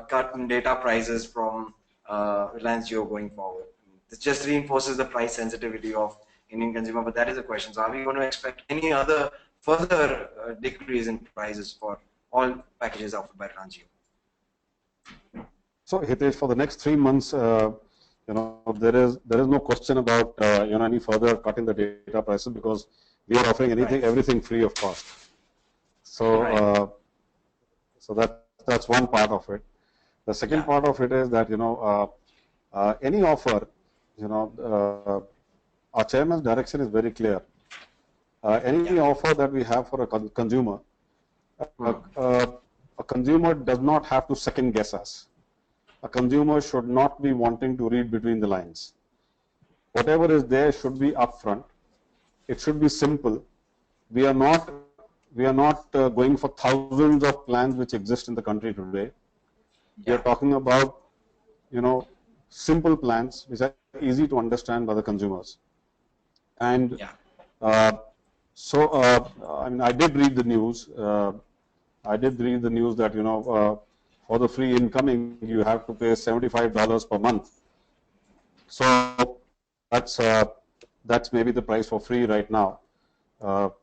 cut in data prices from Reliance Jio going forward? This just reinforces the price sensitivity of Indian consumer, but that is a question. So, are we going to expect any other further decrease in prices for all packages offered by Reliance Jio? So, Hitesh, for the next 3 months, there is no question about any further cut in the data prices, because we are offering everything free of cost. So, so that's one part of it. The second part of it is that any offer, our chairman's direction is very clear. Any offer that we have for a consumer, a consumer does not have to second guess us. A consumer should not be wanting to read between the lines. Whatever is there should be upfront. It should be simple. We are not going for thousands of plans which exist in the country today. We are talking about simple plans which are easy to understand by the consumers. And so I mean, I did read the news. I did read the news that for the free incoming, you have to pay $75 per month. So that's maybe the price for free right now. But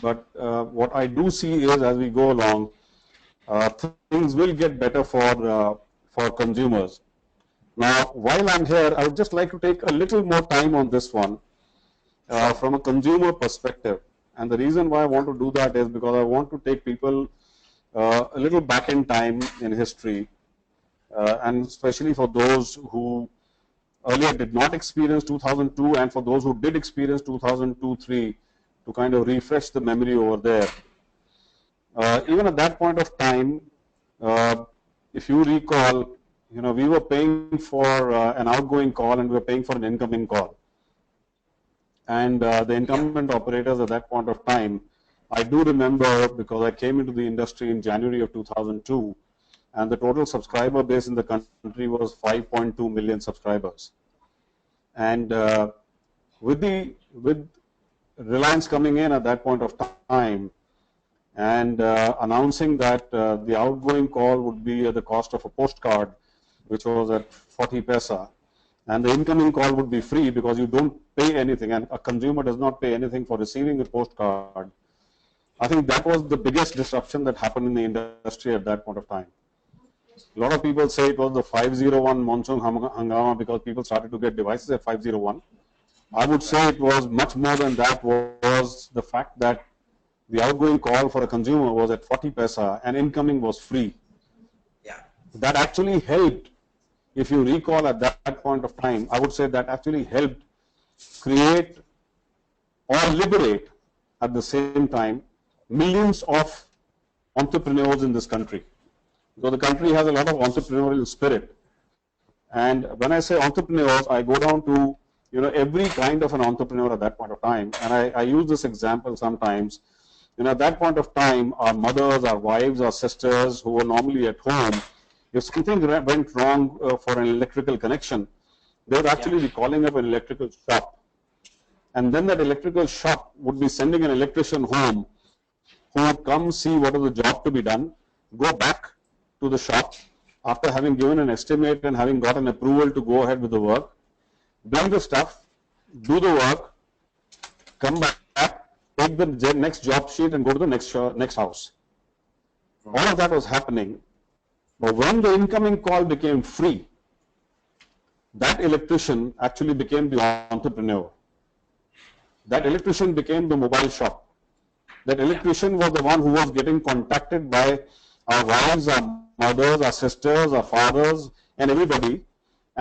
what I do see is, as we go along, things will get better for consumers. Now, while I'm here, I would just like to take a little more time on this one from a consumer perspective. And the reason why I want to do that is because I want to take people a little back in time in history, and especially for those who earlier did not experience 2002, and for those who did experience 2002-03, to kind of refresh the memory over there. Even at that point of time, if you recall, we were paying for an outgoing call and we were paying for an incoming call. And the incumbent operators at that point of time, I do remember, because I came into the industry in January of 2002, and the total subscriber base in the country was 5.2 million subscribers. And with Reliance coming in at that point of time and announcing that the outgoing call would be at the cost of a postcard, which was at 40 paisa, and the incoming call would be free because you don't pay anything, and a consumer does not pay anything for receiving a postcard. I think that was the biggest disruption that happened in the industry at that point of time. A lot of people say it was the 501 monsoon hangama because people started to get devices at 501. I would say it was much more than that. Was the fact that the outgoing call for a consumer was at 40 paisa and incoming was free. That actually helped. If you recall, at that point of time, I would say that actually helped create or liberate at the same time millions of entrepreneurs in this country. So the country has a lot of entrepreneurial spirit. And when I say entrepreneurs, I go down to every kind of an entrepreneur at that point of time. And I use this example sometimes. At that point of time, our mothers, our wives, our sisters who were normally at home, if something went wrong for an electrical connection, they would actually be calling up an electrical shop. And then that electrical shop would be sending an electrician home who would come see what is the job to be done, go back to the shop after having given an estimate and having got an approval to go ahead with the work, bring the stuff, do the work, come back, take the next job sheet and go to the next house. All of that was happening. But when the incoming call became free, that electrician actually became the entrepreneur. That electrician became the mobile shop. That electrician was the one who was getting contacted by our wives, our mothers, our sisters, our fathers, and everybody,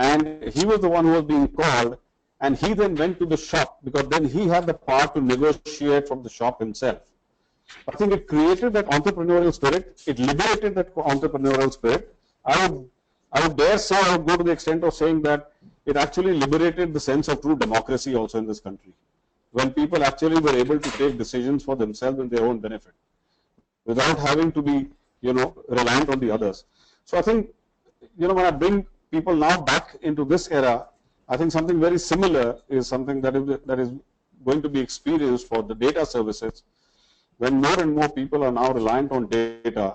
and he was the one who was being called, and he then went to the shop because then he had the power to negotiate from the shop himself. I think it created that entrepreneurial spirit. It liberated that entrepreneurial spirit. I would dare say, I would go to the extent of saying that it actually liberated the sense of true democracy also in this country, when people actually were able to take decisions for themselves in their own benefit, without having to be, reliant on the others. So I think, when I bring people now back into this era, I think something very similar is something that is going to be experienced for the data services, when more and more people are now reliant on data,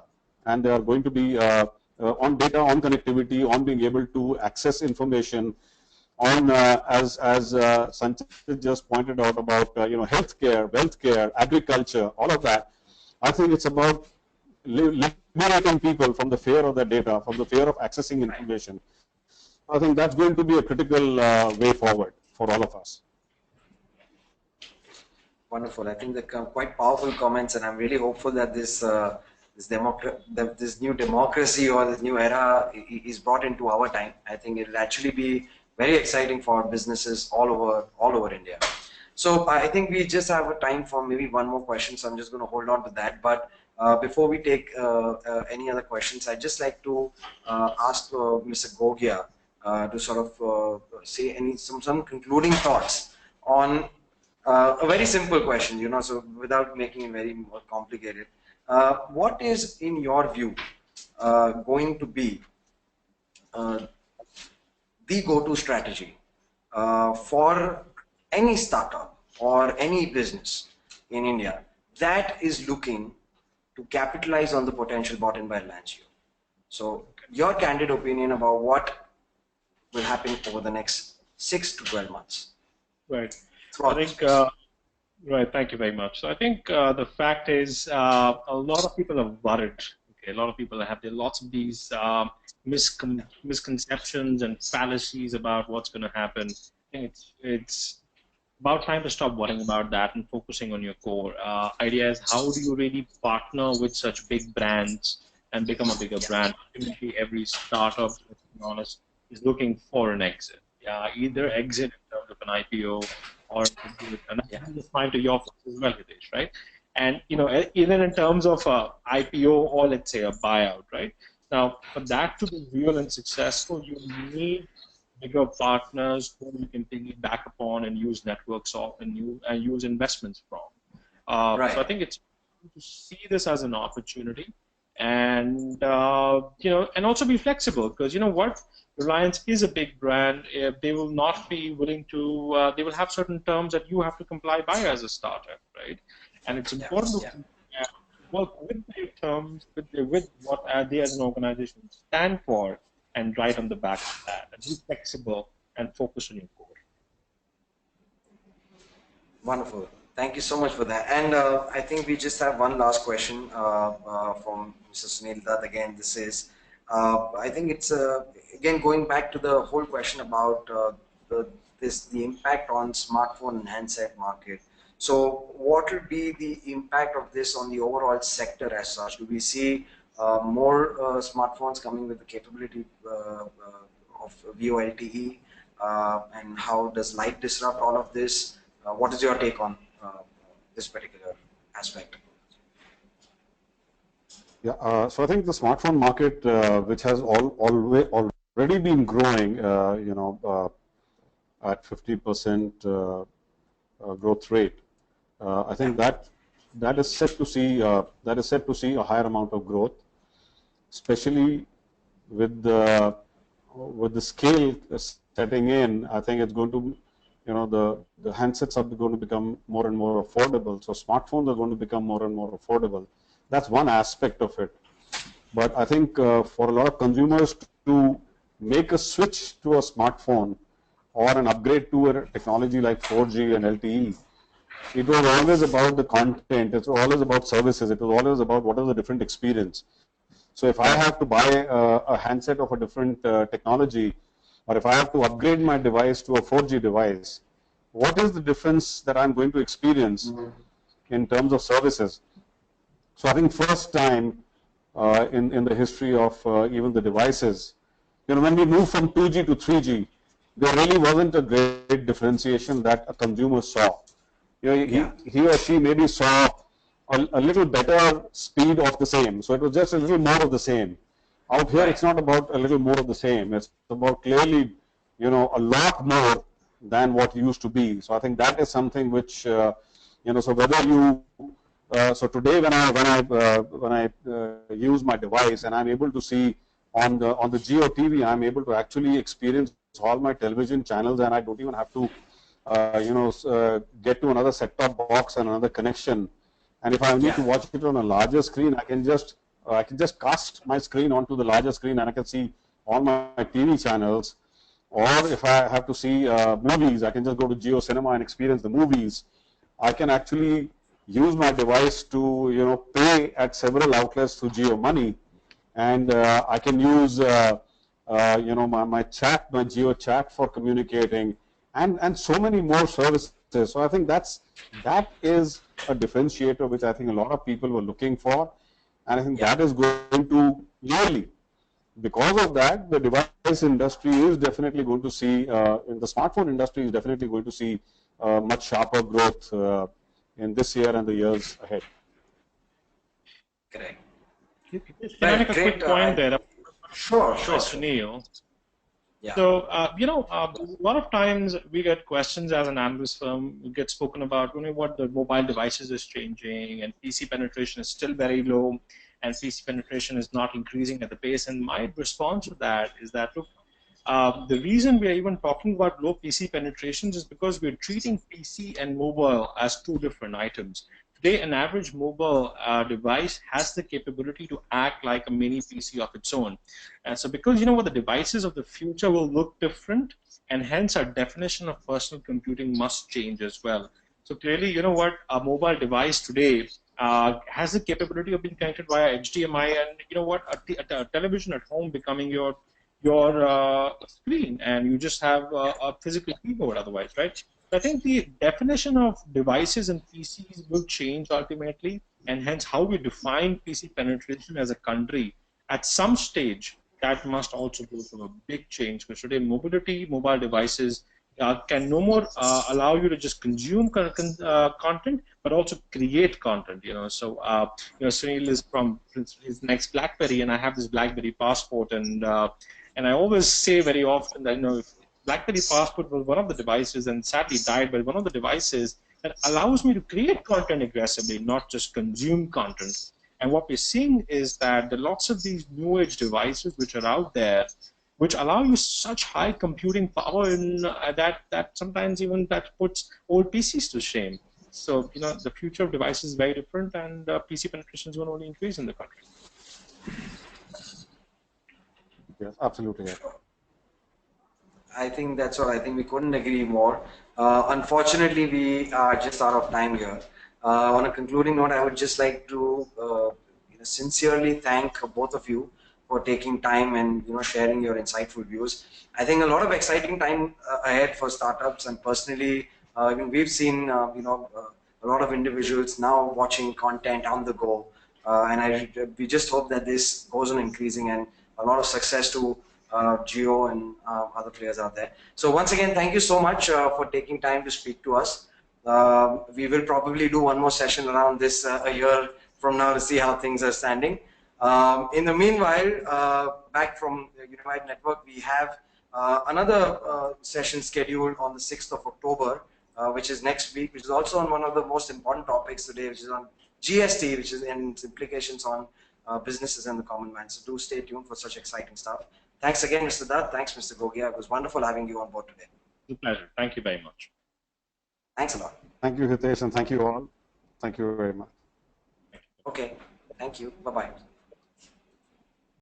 and they are going to be on data, on connectivity, on being able to access information, on as Sanchit just pointed out about healthcare, wealth care, agriculture, all of that. I think it's about liberating people from the fear of the data, from the fear of accessing information. I think that's going to be a critical way forward for all of us. Wonderful. I think they're quite powerful comments, and I'm really hopeful that this new democracy or this new era is brought into our time. I think it'll actually be very exciting for businesses all over India. So I think we just have a time for maybe one more question. So I'm just going to hold on to that. But before we take any other questions, I'd just like to ask Mr. Gogia to sort of say some concluding thoughts on a very simple question, so without making it very more complicated. What is, in your view, going to be the go-to strategy for any startup or any business in India that is looking to capitalize on the potential brought in by Reliance Jio? So your candid opinion about what will happen over the next 6 to 12 months. Right. I think, right, thank you very much. So I think the fact is a lot of people are worried. Okay, a lot of people have lots of these misconceptions and fallacies about what's going to happen. I think it's about time to stop worrying about that and focusing on your core. Idea is, how do you really partner with such big brands and become a bigger brand? Ultimately, every startup, let's be honest, is looking for an exit. Either exit in terms of an IPO or and that's fine to your focus as well, Hitesh, right? And even in terms of IPO or let's say a buyout, right? Now, for that to be real and successful, you need bigger partners who you can piggyback upon and use networks of and use investments from. Right. So I think it's to see this as an opportunity, and and also be flexible, because what, Reliance is a big brand. They will not be willing to. They will have certain terms that you have to comply by as a startup, right? And it's important to work with their terms, with what they as an organization stand for, and right on the back of that, and be flexible and focus on your core. Wonderful. Thank you so much for that. And I think we just have one last question from Mr. Sunil Dutt. Again, this is, I think it's, again, going back to the whole question about the impact on smartphone and handset market. So what will be the impact of this on the overall sector as such? Do we see more smartphones coming with the capability of VoLTE? And how does light disrupt all of this? What is your take on this particular aspect? Yeah, so I think the smartphone market, which has already been growing, at 50% growth rate, I think that is set to see a higher amount of growth, especially with the scale setting in. I think it's going to, the handsets are going to become more and more affordable. So smartphones are going to become more and more affordable. That's one aspect of it. But I think for a lot of consumers to make a switch to a smartphone or an upgrade to a technology like 4G and LTE, it was always about the content. It was always about services. It was always about what is the different experience. So if I have to buy a handset of a different technology, or if I have to upgrade my device to a 4G device, what is the difference that I'm going to experience in terms of services? So I think first time in the history of even the devices, when we moved from 2G to 3G, there really wasn't a great differentiation that a consumer saw. He or she maybe saw a little better speed of the same. So it was just a little more of the same. Out here, it's not about a little more of the same. It's about clearly, a lot more than what used to be. So I think that is something which, so whether you, so today when I use my device and I'm able to see on the Jio TV, I'm able to actually experience all my television channels, and I don't even have to, get to another set-top box and another connection. And if I need to watch it on a larger screen, I can just cast my screen onto the larger screen, and I can see all my TV channels. Or if I have to see movies, I can just go to Jio Cinema and experience the movies. I can actually use my device to pay at several outlets through Jio Money, and I can use my chat, my Jio chat for communicating, and so many more services. So I think that is a differentiator which I think a lot of people were looking for, and I think that is going to yearly. Because of that, the device industry is definitely going to see, the smartphone industry is definitely going to see much sharper growth in this year and the years ahead. Correct. Can I make a quick point there? Sure. Sunil. So, a lot of times we get questions as an analyst firm, we get spoken about what the mobile devices is changing, and PC penetration is still very low, and PC penetration is not increasing at the pace. And my response to that is that, look, the reason we are even talking about low PC penetrations is because we're treating PC and mobile as two different items. Today, an average mobile device has the capability to act like a mini PC of its own. And so because the devices of the future will look different, and hence our definition of personal computing must change as well. So clearly, a mobile device today has the capability of being connected via HDMI, and a television at home becoming your screen, and you just have a physical keyboard otherwise, right? I think the definition of devices and PCs will change ultimately, and hence how we define PC penetration as a country at some stage, that must also go through a big change, because today mobile devices can no more allow you to just consume content, but also create content. So Sunil is from his next BlackBerry, and I have this BlackBerry Passport, and I always say very often that BlackBerry Passport was one of the devices, and sadly died, but one of the devices that allows me to create content aggressively, not just consume content. And what we're seeing is that there are lots of these new age devices which are out there, which allow you such high computing power in that sometimes even that puts old PCs to shame. So the future of devices is very different, and PC penetration is going to only increase in the country. Yes, absolutely. I think that's all. I think we couldn't agree more. Unfortunately, we are just out of time here. On a concluding note, I would just like to sincerely thank both of you for taking time and sharing your insightful views. I think a lot of exciting time ahead for startups, and personally, we've seen a lot of individuals now watching content on the go, and we just hope that this goes on increasing, and a lot of success to Jio and other players out there. So once again, thank you so much for taking time to speak to us. We will probably do one more session around this a year from now to see how things are standing. In the meanwhile, back from the Unified Network, we have another session scheduled on the 6th of October, which is next week, which is also on one of the most important topics today, which is on GST, which is in its implications on businesses and the common man. So do stay tuned for such exciting stuff. Thanks again, Mr. Dutt. Thanks, Mr. Gogia. It was wonderful having you on board today. It's a pleasure. Thank you very much. Thanks a lot. Thank you, Hitesh, and thank you all. Thank you very much. Okay. Thank you. Bye-bye.